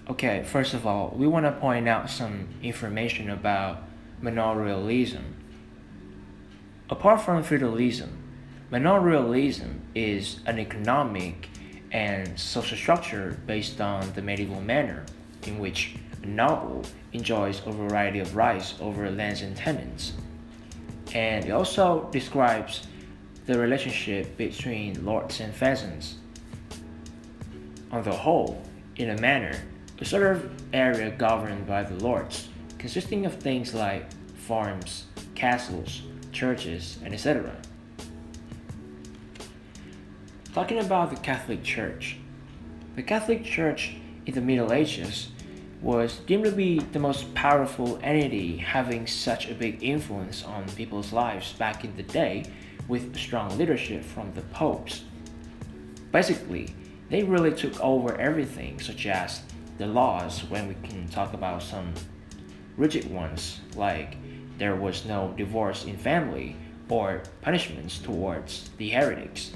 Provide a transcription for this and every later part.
Okay, first of all, we want to point out some information about manorialism. Apart from feudalism, manorialism is an economic and social structure based on the medieval manner in which a noble enjoys a variety of rights over lands and tenants. And it also describes the relationship between lords and peasants. On the whole, in a manner, a sort of area governed by the lords, consisting of things like farms, castles, churches, and etc. Talking about the Catholic Church. The Catholic Church in the Middle Ages was deemed to be the most powerful entity having such a big influence on people's lives back in the day with strong leadership from the popes. Basically, they really took over everything, such as the laws, when we can talk about some rigid ones, like there was no divorce in family or punishments towards the heretics.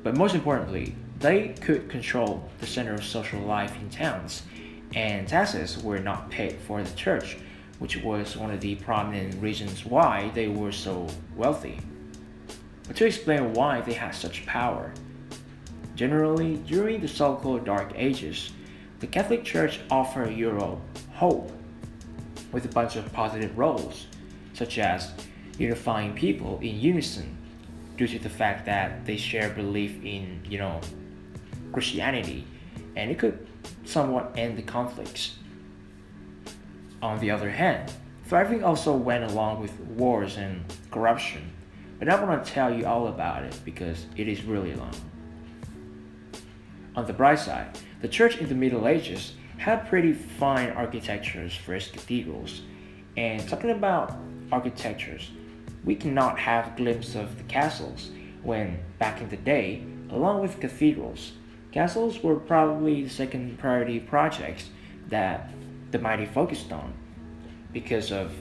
But most importantly, they could control the center of social life in towns, and taxes were not paid for the church, which was one of the prominent reasons why they were so wealthy. But to explain why they had such power, generally during the so-called Dark Ages, the Catholic Church offered Europe hope with a bunch of positive roles, such as unifying people in unison due to the fact that they share belief in, Christianity, and it could somewhat end the conflicts. On the other hand, thriving also went along with wars and corruption, but I want to tell you all about it because it is really long. On the bright side, the church in the Middle Ages had pretty fine architectures for its cathedrals, and talking about architectures, we cannot have a glimpse of the castles when, back in the day, along with cathedrals, castles were probably the second priority projects that the mighty focused on because of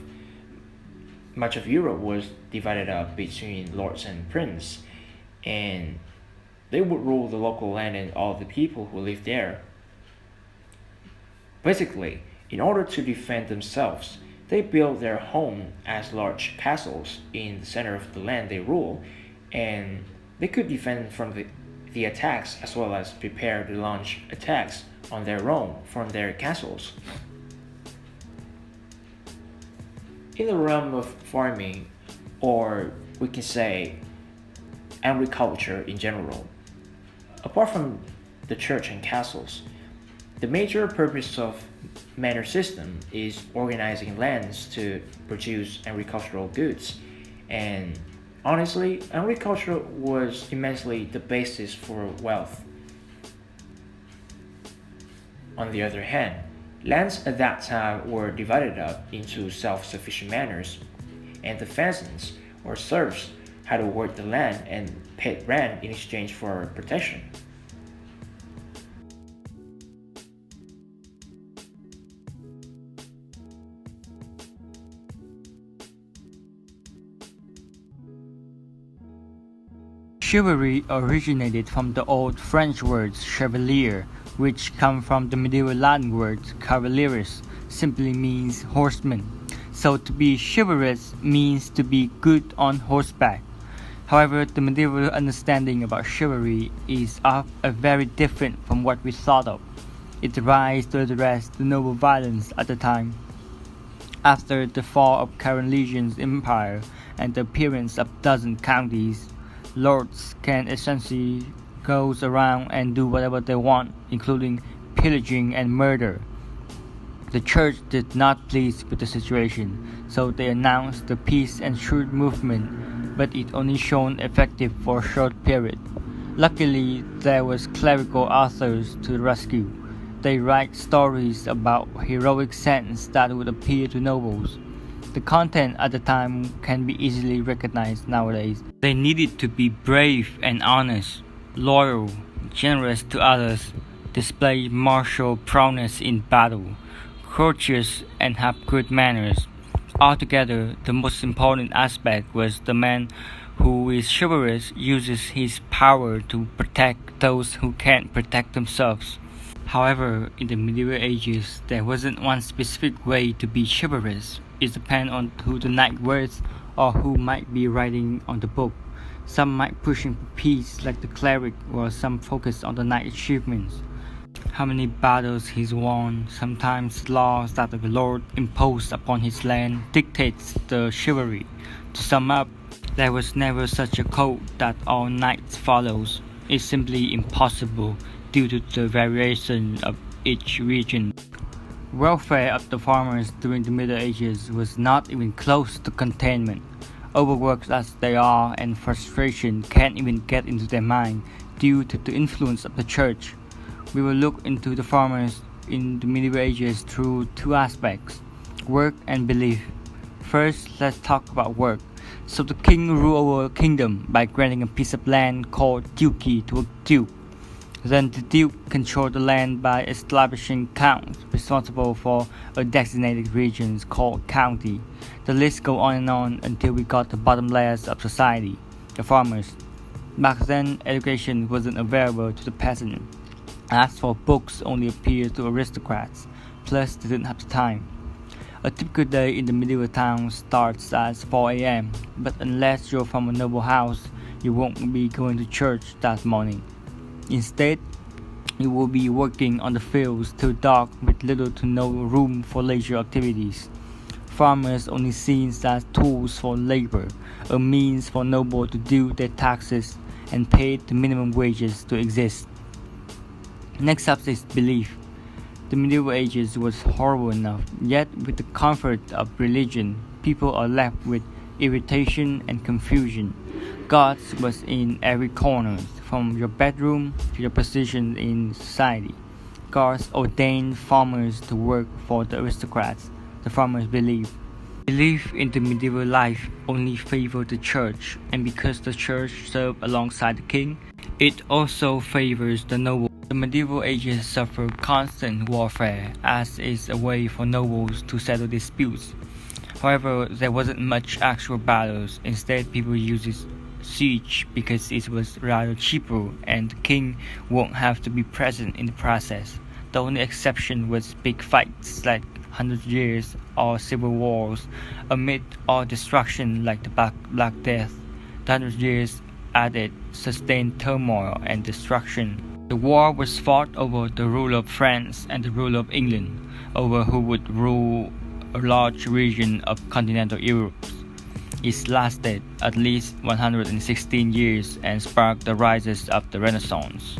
much of Europe was divided up between lords and princes, and they would rule the local land and all the people who lived there. Basically, in order to defend themselves, they built their home as large castles in the center of the land they rule, and they could defend from the attacks as well as prepare to launch attacks on their own from their castles. In the realm of farming, or we can say agriculture in general, apart from the church and castles, the major purpose of manor system is organizing lands to produce agricultural goods, and honestly, agriculture was immensely the basis for wealth. On the other hand, lands at that time were divided up into self-sufficient manors, and the peasants or serfs had to work the land and paid rent in exchange for protection. Chivalry originated from the old French word chevalier, which come from the medieval Latin word cavalierius, simply means horseman. So to be chivalrous means to be good on horseback. However, the medieval understanding about chivalry is very different from what we thought of. It tries to address the noble violence at the time. After the fall of Carolinian Empire and the appearance of dozen counties, lords can essentially go around and do whatever they want, including pillaging and murder. The church did not please with the situation, so they announced the peace and truth movement, but it only shone effective for a short period. Luckily, there was clerical authors to the rescue. They write stories about heroic saints that would appeal to nobles. The content at the time can be easily recognized nowadays. They needed to be brave and honest, loyal, generous to others, display martial prowess in battle, courteous, and have good manners. Altogether, the most important aspect was the man who is chivalrous uses his power to protect those who can't protect themselves. However, in the medieval ages, there wasn't one specific way to be chivalrous. It depended on who the knight was or who might be writing on the book. Some might pushing for peace like the cleric, while some focus on the knight achievements. How many battles he's won, sometimes laws that the lord imposed upon his land dictates the chivalry. To sum up, there was never such a code that all knights follows. It's simply impossible due to the variation of each region. Welfare of the farmers during the Middle Ages was not even close to containment. Overworked as they are, and frustration can't even get into their mind due to the influence of the church. We will look into the farmers in the Medieval Ages through two aspects: work and belief. First, let's talk about work. So the king ruled over a kingdom by granting a piece of land called duchy to a duke. Then the duke controlled the land by establishing counts responsible for a designated region called county. The list goes on and on until we got the bottom layers of society, the farmers. Back then, education wasn't available to the peasant. As for books, only appeared to aristocrats, plus they didn't have the time. A typical day in the medieval town starts at 4 a.m., but unless you're from a noble house, you won't be going to church that morning. Instead, you will be working on the fields till dark with little to no room for leisure activities. Farmers only seen as tools for labor, a means for noble to do their taxes and pay the minimum wages to exist. Next up is belief. The medieval ages was horrible enough, yet with the comfort of religion, people are left with irritation and confusion. God was in every corner, from your bedroom to your position in society. God ordained farmers to work for the aristocrats. The farmers believed. Belief in the medieval life only favored the church, and because the church served alongside the king, it also favors the noble. The medieval ages suffered constant warfare, as is a way for nobles to settle disputes. However, there wasn't much actual battles. Instead, people used siege because it was rather cheaper and the king won't have to be present in the process. The only exception was big fights like 100 Years or civil wars. Amid all destruction like the Black Death, the 100 Years added sustained turmoil and destruction. The war was fought over the rule of France and the rule of England, over who would rule a large region of continental Europe. It lasted at least 116 years and sparked the rise of the Renaissance.